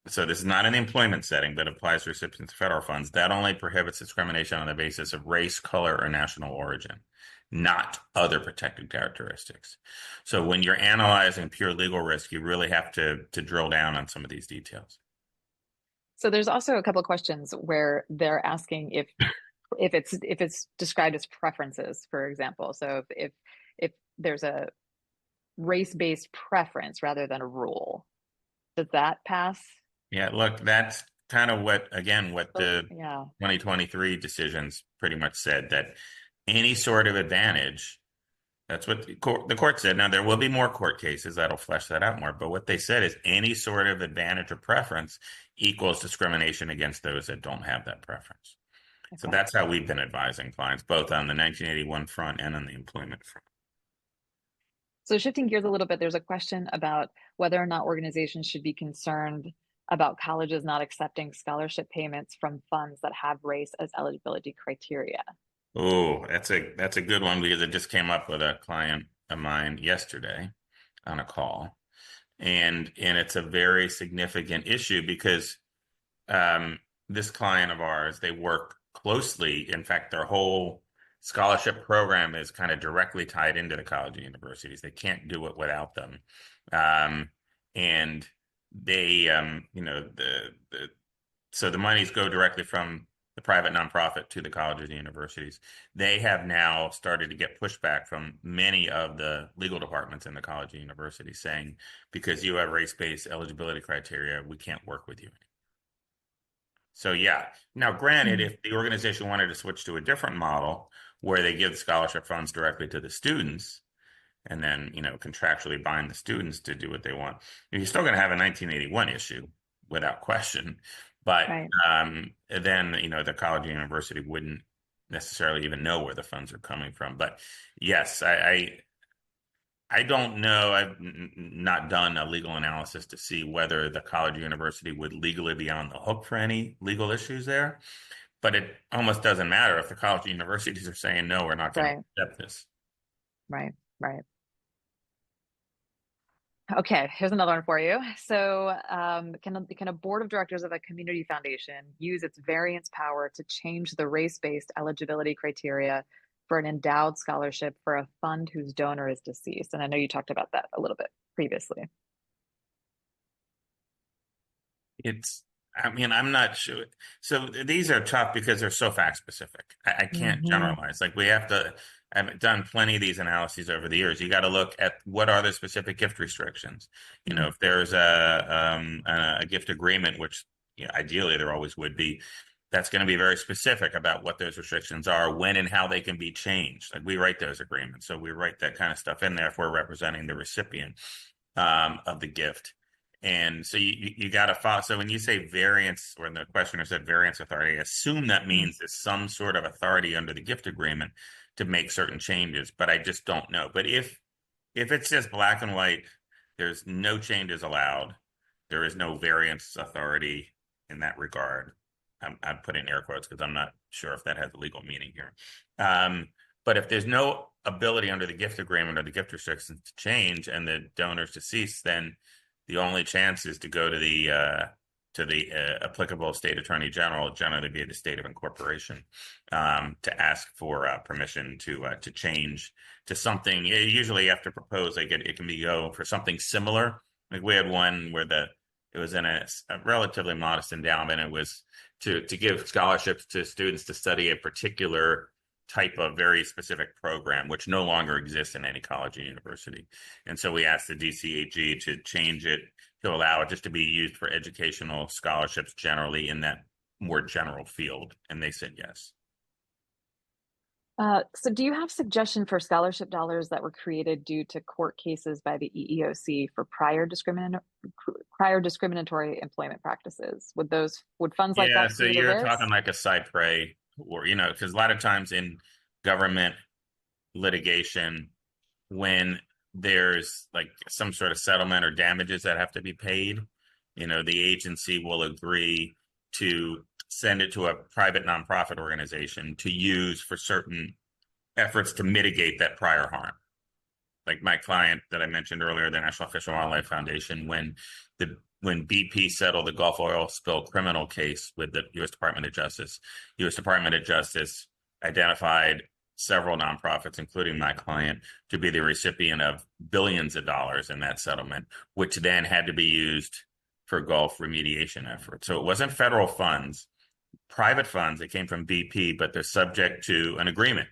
So this is not an employment setting, but applies to recipients of federal funds. That only prohibits discrimination on the basis of race, color, or national origin, not other protected characteristics. So when you're analyzing pure legal risk, you really have to drill down on some of these details. So there's also a couple of questions where they're asking if it's described as preferences, for example. So if there's a race-based preference rather than a rule, does that pass? Yeah, look, that's kind of what the Yeah. 2023 decisions pretty much said, that any sort of advantage, that's what the court said. Now, there will be more court cases that'll flesh that out more, but what they said is any sort of advantage or preference equals discrimination against those that don't have that preference. So Okay. that's how we've been advising clients, both on the 1981 front and on the employment front. So shifting gears a little bit, there's a question about whether or not organizations should be concerned about colleges not accepting scholarship payments from funds that have race as eligibility criteria. Oh, that's a good one, because it just came up with a client of mine yesterday on a call. And it's a very significant issue because this client of ours, they work closely. In fact, their whole scholarship program is kind of directly tied into the college and universities. They can't do it without them. And they, so the monies go directly from the private nonprofit to the colleges and universities. They have now started to get pushback from many of the legal departments in the college and university saying, because you have race-based eligibility criteria, we can't work with you. So yeah. Now, granted, if the organization wanted to switch to a different model where they give scholarship funds directly to the students and then, contractually bind the students to do what they want, you're still going to have a 1981 issue without question. But Right. then, the college and university wouldn't necessarily even know where the funds are coming from. But yes, I don't know. I've not done a legal analysis to see whether the college or university would legally be on the hook for any legal issues there. But it almost doesn't matter if the college or universities are saying, no, we're not going to accept this. Right. Right. Okay, here's another one for you. So, can a board of directors of a community foundation use its variance power to change the race-based eligibility criteria for an endowed scholarship for a fund whose donor is deceased? And I know you talked about that a little bit previously. I'm not sure. So these are tough because they're so fact specific. I can't generalize. Like I've done plenty of these analyses over the years. You got to look at what are the specific gift restrictions. If there's a gift agreement, which ideally there always would be, that's going to be very specific about what those restrictions are, when and how they can be changed. Like we write those agreements, so we write that kind of stuff in there if we're representing the recipient of the gift. And so you got to follow. So when you say variance, or the questioner said variance authority, I assume that means there's some sort of authority under the gift agreement to make certain changes, but I just don't know. But if it's just black and white, there's no changes allowed, there is no variance authority in that regard. I'm putting air quotes because I'm not sure if that has a legal meaning here. But if there's no ability under the gift agreement or the gift restrictions to change and the donor's deceased, then the only chance is to go to the applicable state attorney general, generally be the state of incorporation, to ask for permission to change to something. Usually, you have to propose. Like it can be go for something similar. Like we had one where it was in a relatively modest endowment. It was to give scholarships to students to study a particular type of very specific program, which no longer exists in any college or university. And so we asked the DCAG to change it to allow it just to be used for educational scholarships generally in that more general field. And they said yes. So do you have suggestion for scholarship dollars that were created due to court cases by the EEOC for prior discriminatory employment practices? Would funds like Yeah, that so create a you're talking risk? like a cypre, or because a lot of times in government litigation, when there's like some sort of settlement or damages that have to be paid, the agency will agree to send it to a private nonprofit organization to use for certain efforts to mitigate that prior harm. Like my client that I mentioned earlier, the National Fish and Wildlife Foundation, when BP settled the Gulf oil spill criminal case with the U.S. Department of Justice, U.S. Department of Justice identified several nonprofits, including my client, to be the recipient of billions of dollars in that settlement, which then had to be used for Gulf remediation efforts. So it wasn't federal funds, private funds that came from BP, but they're subject to an agreement,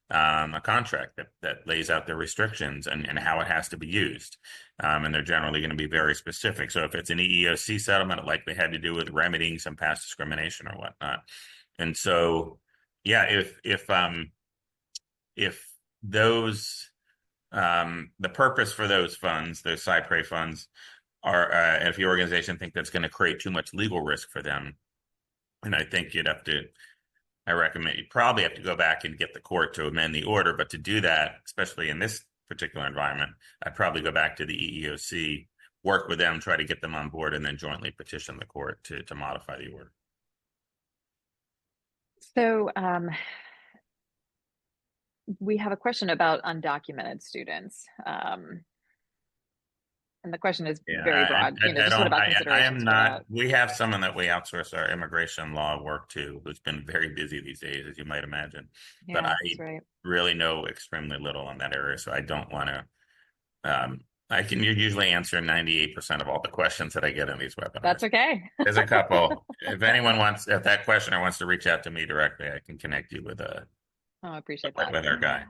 a contract that lays out the restrictions and how it has to be used. And they're generally going to be very specific. So if it's an EEOC settlement, it likely had to do with remedying some past discrimination or whatnot. And so, yeah, if those the purpose for those funds, those cypre funds, are if your organization think that's going to create too much legal risk for them, and I think I recommend you probably have to go back and get the court to amend the order. But to do that, especially in this particular environment, I'd probably go back to the EEOC, work with them, try to get them on board, and then jointly petition the court to modify the order. So we have a question about undocumented students. And the question is very broad, just what about I am considerations for not, that? we have someone that we outsource our immigration law work to who's been very busy these days, as you might imagine. But Yeah, I that's right. really know extremely little on that area, so I don't want to. I can usually answer 98% of all the questions that I get in these webinars. That's okay. There's a couple. If anyone wants, if that questioner wants to reach out to me directly, I can connect you with I appreciate that. with our guy.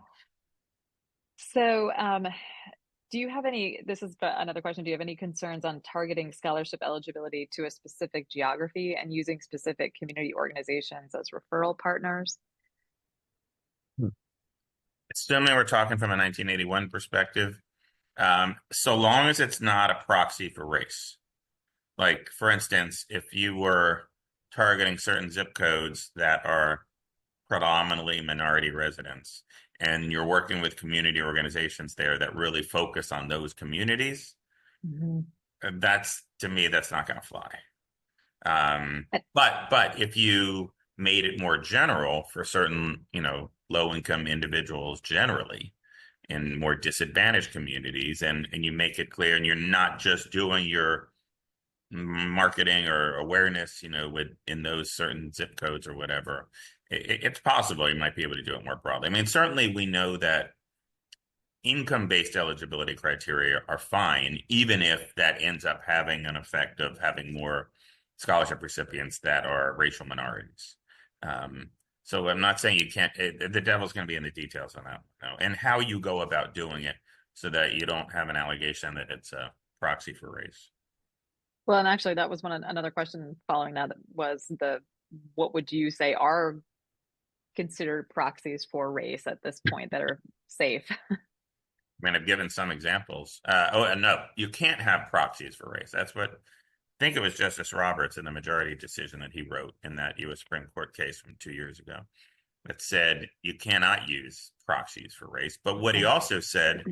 So, do you have this is another question, do you have any concerns on targeting scholarship eligibility to a specific geography and using specific community organizations as referral partners? Assuming we're talking from a 1981 perspective, so long as it's not a proxy for race. Like, for instance, if you were targeting certain zip codes that are predominantly minority residents, and you're working with community organizations there that really focus on those communities, to me, that's not going to fly. But if you made it more general for certain, low-income individuals generally in more disadvantaged communities, and you make it clear, and you're not just doing your marketing or awareness, in those certain zip codes or whatever, it's possible you might be able to do it more broadly. I mean, certainly we know that income-based eligibility criteria are fine, even if that ends up having an effect of having more scholarship recipients that are racial minorities. So I'm not saying you can't, the devil's going to be in the details on that, and how you go about doing it so that you don't have an allegation that it's a proxy for race. Well, and actually that was another question following that was what would you say are considered proxies for race at this point that are safe? I mean, I've given some examples. And no, you can't have proxies for race. That's what, I think it was Justice Roberts in the majority decision that he wrote in that U.S. Supreme Court case from 2 years ago that said you cannot use proxies for race. But what he also said,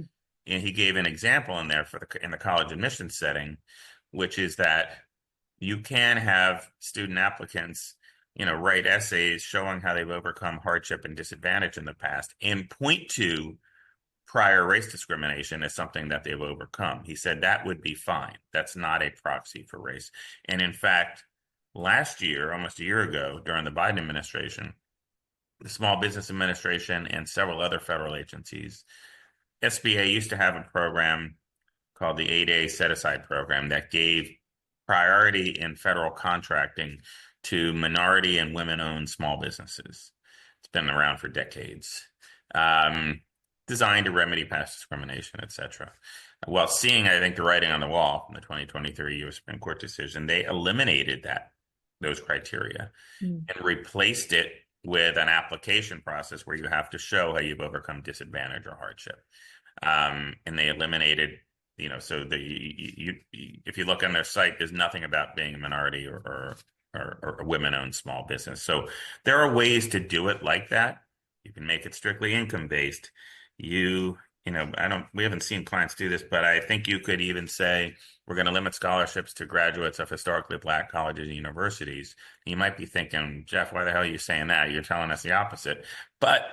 and he gave an example in there in the college admissions setting, which is that you can have student applicants write essays showing how they've overcome hardship and disadvantage in the past and point to prior race discrimination as something that they've overcome. He said that would be fine. That's not a proxy for race. And in fact, last year, almost a year ago, during the Biden administration, the Small Business Administration and several other federal agencies, SBA used to have a program called the 8A Set-Aside Program that gave priority in federal contracting to minority and women-owned small businesses. It's been around for decades. designed to remedy past discrimination, et cetera. While seeing, I think, the writing on the wall from the 2023 U.S. Supreme Court decision, they eliminated those criteria and replaced it with an application process where you have to show how you've overcome disadvantage or hardship. And they eliminated, so if you look on their site, there's nothing about being a minority or a women-owned small business. So there are ways to do it like that. You can make it strictly income-based. We haven't seen clients do this, but I think you could even say, we're going to limit scholarships to graduates of historically Black colleges and universities. You might be thinking, Jeff, why the hell are you saying that? You're telling us the opposite. But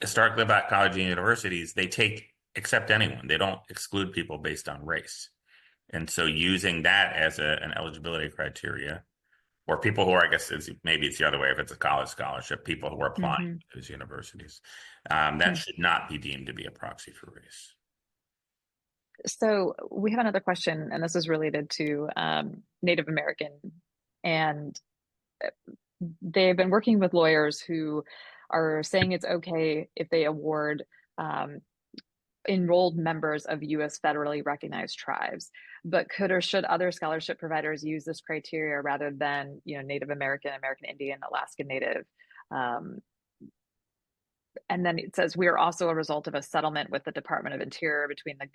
historically Black colleges and universities, they accept anyone. They don't exclude people based on race. And so using that as an eligibility criteria, or people who are, I guess maybe it's the other way, if it's a college scholarship, people who are applying to those universities, that should not be deemed to be a proxy for race. So we have another question, and this is related to Native American, and they've been working with lawyers who are saying it's okay if they award enrolled members of U.S. federally recognized tribes, but could or should other scholarship providers use this criteria rather than, Native American, American Indian, Alaska Native? And then it says, we are also a result of a settlement with the Department of Interior between the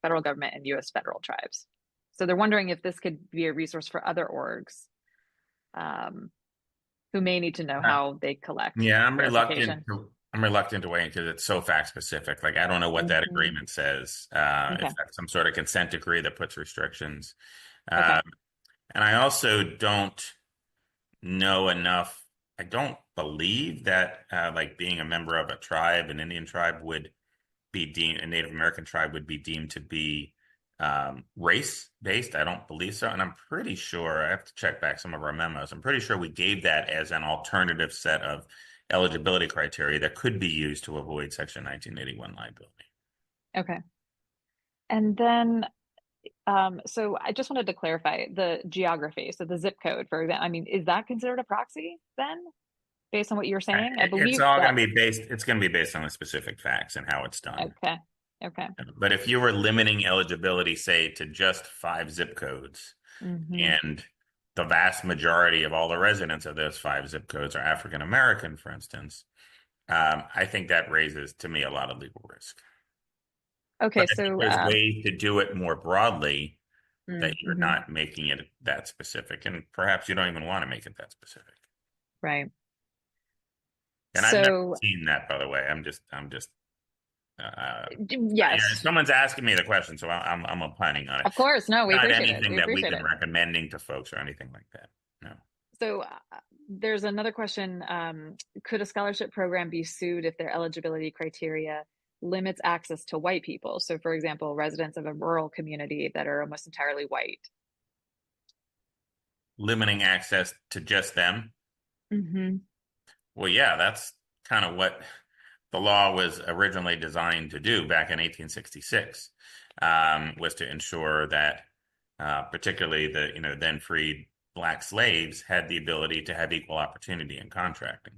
federal government and U.S. federal tribes. So they're wondering if this could be a resource for other orgs who may need to know how they collect. Yeah, I'm reluctant to weigh in because it's so fact specific. Like, I don't know what that agreement says. If that's some sort of consent decree that puts restrictions. And I also don't know enough. I don't believe that being a member of a tribe, an Indian tribe would be deemed, a Native American tribe would be deemed to be race based. I don't believe so. And I'm pretty sure, I have to check back some of our memos, I'm pretty sure we gave that as an alternative set of eligibility criteria that could be used to avoid Section 1981 liability. Okay. And then, so I just wanted to clarify the geography. So the zip code, for example, I mean, is that considered a proxy then, based on what you're saying? I believe it's all going to be based. It's going to be based on the specific facts and how it's done. Okay. But if you were limiting eligibility, say, to just 5 zip codes, and the vast majority of all the residents of those 5 zip codes are African American, for instance, I think that raises, to me, a lot of legal risk. Okay, but so there's ways to do it more broadly that you're not making it that specific, and perhaps you don't even want to make it that specific. Right. And I've never seen that, by the way. I'm just. Yes. Someone's asking me the question, so I'm opining on it. Of course, no, we appreciate it. Not anything that we've been recommending to folks or anything like that. No. So there's another question. Could a scholarship program be sued if their eligibility criteria limits access to white people? So, for example, residents of a rural community that are almost entirely white. Limiting access to just them? Well, yeah, that's kind of what the law was originally designed to do back in 1866, was to ensure that particularly the then freed Black slaves had the ability to have equal opportunity in contracting.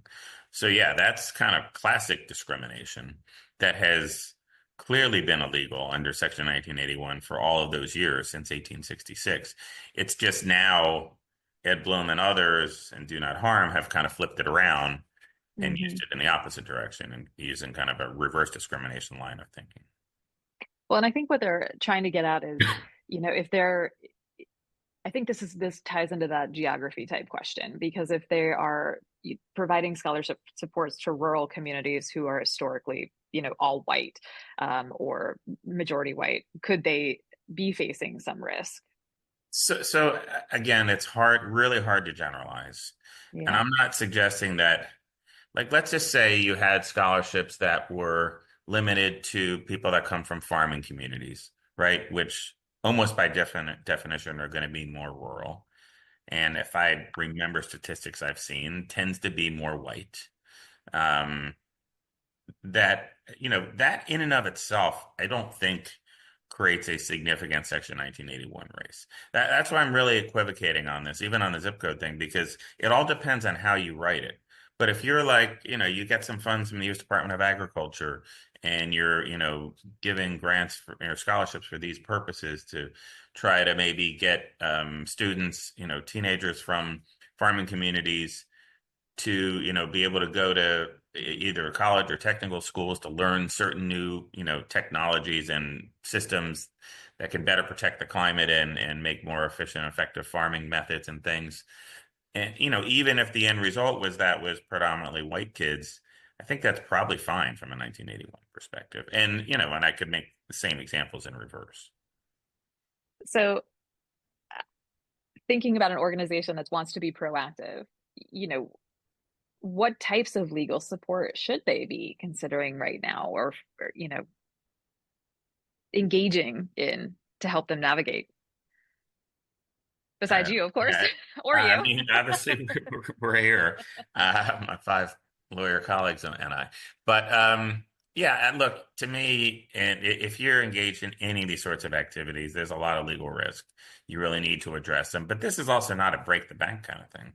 So yeah, that's kind of classic discrimination that has clearly been illegal under Section 1981 for all of those years since 1866. It's just now Ed Blum and others and Do Not Harm have kind of flipped it around and used it in the opposite direction and using kind of a reverse discrimination line of thinking. Well, and I think what they're trying to get at is, I think this ties into that geography type question, because if they are providing scholarship supports to rural communities who are historically, all white or majority white, could they be facing some risk? So again, it's really hard to generalize. Yeah. And I'm not suggesting that, let's just say you had scholarships that were limited to people that come from farming communities, right? Which almost by definition are going to be more rural. And if I remember statistics I've seen, tends to be more white. That in and of itself, I don't think creates a significant Section 1981 race. That's why I'm really equivocating on this, even on the zip code thing, because it all depends on how you write it. But if you're you get some funds from the U.S. Department of Agriculture and you're, giving grants for, scholarships for these purposes to try to maybe get students, teenagers from farming communities to, be able to go to either college or technical schools to learn certain new, technologies and systems that can better protect the climate and make more efficient, effective farming methods and things. And, even if the end result was predominantly white kids, I think that's probably fine from a 1981 perspective. And I could make the same examples in reverse. So thinking about an organization that wants to be proactive, what types of legal support should they be considering right now or engaging in to help them navigate? Besides you, of course, Yeah. or you. I mean, obviously, we're here, my five lawyer colleagues and I. But yeah, and look, to me, and if you're engaged in any of these sorts of activities, there's a lot of legal risk. You really need to address them. But this is also not a break the bank kind of thing.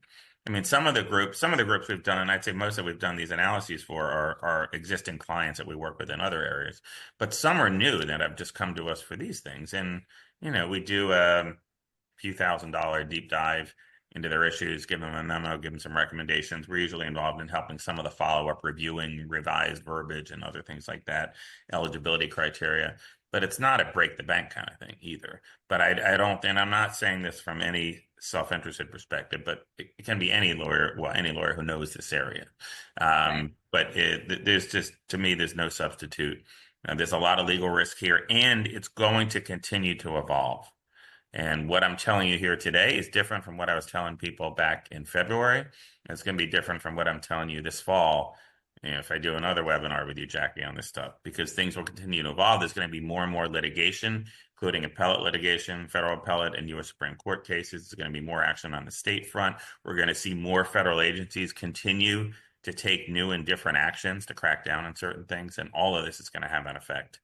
I mean, some of the groups we've done, and I'd say most that we've done these analyses for are existing clients that we work with in other areas. But some are new that have just come to us for these things. And, we do few $1,000 deep dive into their issues, give them a memo, give them some recommendations. We're usually involved in helping some of the follow-up, reviewing revised verbiage and other things like that, eligibility criteria. But it's not a break the bank kind of thing either. But I don't, and I'm not saying this from any self-interested perspective, but it can be any lawyer who knows this area. Right. But there's just, to me, there's no substitute. There's a lot of legal risk here, and it's going to continue to evolve. And what I'm telling you here today is different from what I was telling people back in February. It's going to be different from what I'm telling you this fall, if I do another webinar with you, Jackie, on this stuff, because things will continue to evolve. There's going to be more and more litigation, including appellate litigation, federal appellate, and U.S. Supreme Court cases. There's going to be more action on the state front. We're going to see more federal agencies continue to take new and different actions to crack down on certain things. And all of this is going to have an effect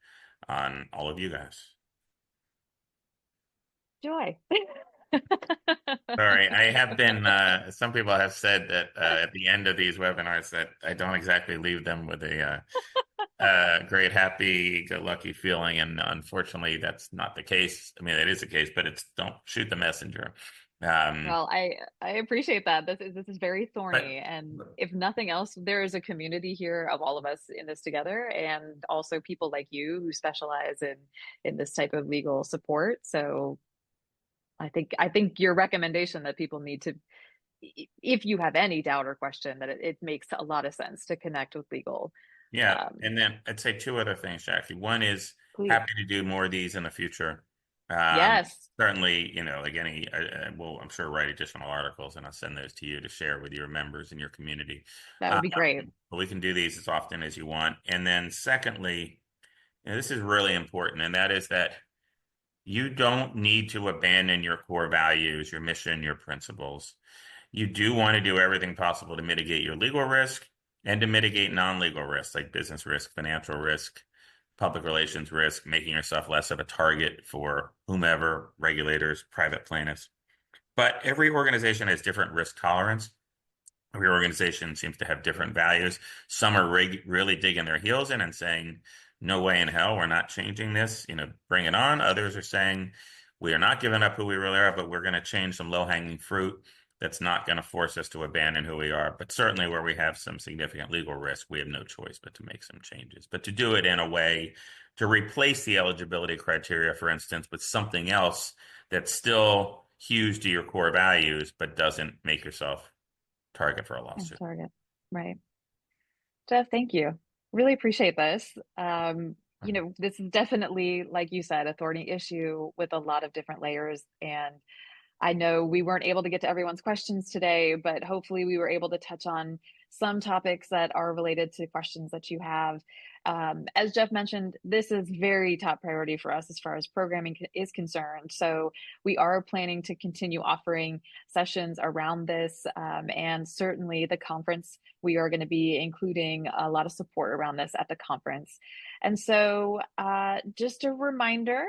on all of you guys. Joy. Sorry, I have been, some people have said that at the end of these webinars that I don't exactly leave them with a great, happy, go lucky feeling. And unfortunately, that's not the case. I mean, it is the case, but it's don't shoot the messenger. Well, I appreciate that. This is very thorny, But and if nothing else, there is a community here of all of us in this together, and also people like you who specialize in this type of legal support. So I think your recommendation that people need to, if you have any doubt or question, that it makes a lot of sense to connect with legal. yeah, and then I'd say two other things, Jackie. One is Please. happy to do more of these in the future. Yes, Certainly, like any, we'll, I'm sure, write additional articles, and I'll send those to you to share with your members in your community. that would be great. But we can do these as often as you want. And then secondly, this is really important, and that is that you don't need to abandon your core values, your mission, your principles. You do want to do everything possible to mitigate your legal risk and to mitigate non-legal risks like business risk, financial risk, public relations risk, making yourself less of a target for whomever, regulators, private plaintiffs. But every organization has different risk tolerance. Every organization seems to have different values. Some are really digging their heels in and saying, no way in hell, we're not changing this, bring it on. Others are saying, we are not giving up who we really are, but we're going to change some low-hanging fruit that's not going to force us to abandon who we are. But certainly where we have some significant legal risk, we have no choice but to make some changes. But to do it in a way to replace the eligibility criteria, for instance, with something else that's still huge to your core values, but doesn't make yourself target for a lawsuit. Target, right. Jeff, thank you. Really appreciate this. This is definitely, like you said, a thorny issue with a lot of different layers. And I know we weren't able to get to everyone's questions today, but hopefully we were able to touch on some topics that are related to questions that you have. As Jeff mentioned, this is very top priority for us as far as programming is concerned. So we are planning to continue offering sessions around this, and certainly the conference, we are going to be including a lot of support around this at the conference. And so just a reminder,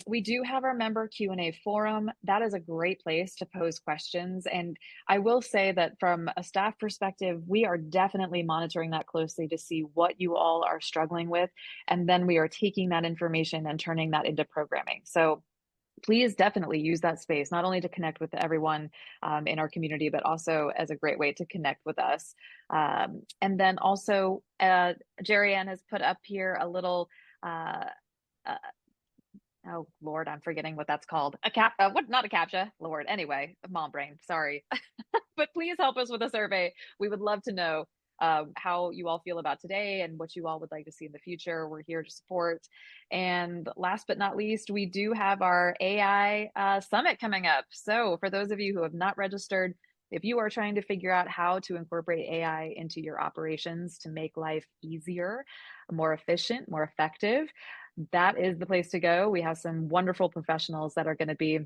We do have our member Q&A forum. That is a great place to pose questions. And I will say that from a staff perspective, we are definitely monitoring that closely to see what you all are struggling with. And then we are taking that information and turning that into programming. So please definitely use that space, not only to connect with everyone in our community, but also as a great way to connect with us. And then also, Jerry Ann has put up here a little uh, oh Lord, I'm forgetting what that's called. What? Not a captcha. Lord. Anyway, mom brain. Sorry, but please help us with a survey. We would love to know how you all feel about today and what you all would like to see in the future. We're here to support. And last but not least, we do have our AI summit coming up. So for those of you who have not registered, if you are trying to figure out how to incorporate AI into your operations to make life easier, more efficient, more effective, that is the place to go. We have some wonderful professionals that are going to be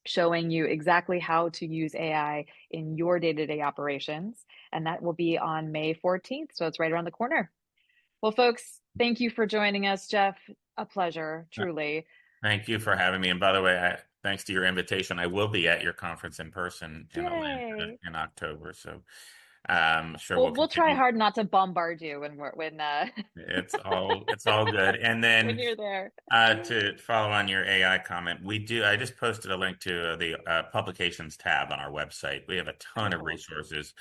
showing you exactly how to use AI in your day-to-day operations. And that will be on May 14th. So it's right around the corner. Well, folks, thank you for joining us, Jeff. A pleasure, truly. Thank you for having me. And by the way, thanks to your invitation, I will be at your conference in person in Atlanta Yay. in October. So sure We'll we'll try continue. hard not to bombard you It's all good. And when then you're there. to follow on your AI comment, I just posted a link to the publications tab on our website. We have a ton of Oh, resources,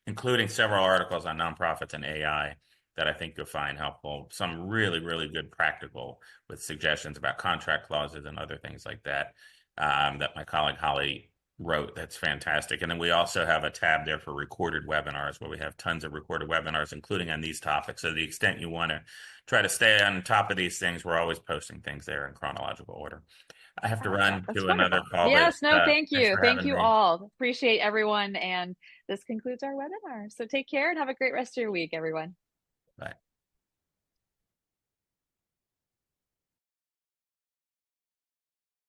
including several articles on nonprofits and AI that I think you'll find helpful. Some really, really good practical with suggestions about contract clauses and other things like that that my colleague Holly wrote. That's fantastic. And then we also have a tab there for recorded webinars where we have tons of recorded webinars, including on these topics. So to the extent you want to try to stay on top of these things, we're always posting things there in chronological order. I have to run that's to another wonderful. call, but Yes, no, thank thanks you. for Thank having you me. all. Appreciate everyone. And this concludes our webinar. So take care and have a great rest of your week, everyone. Bye.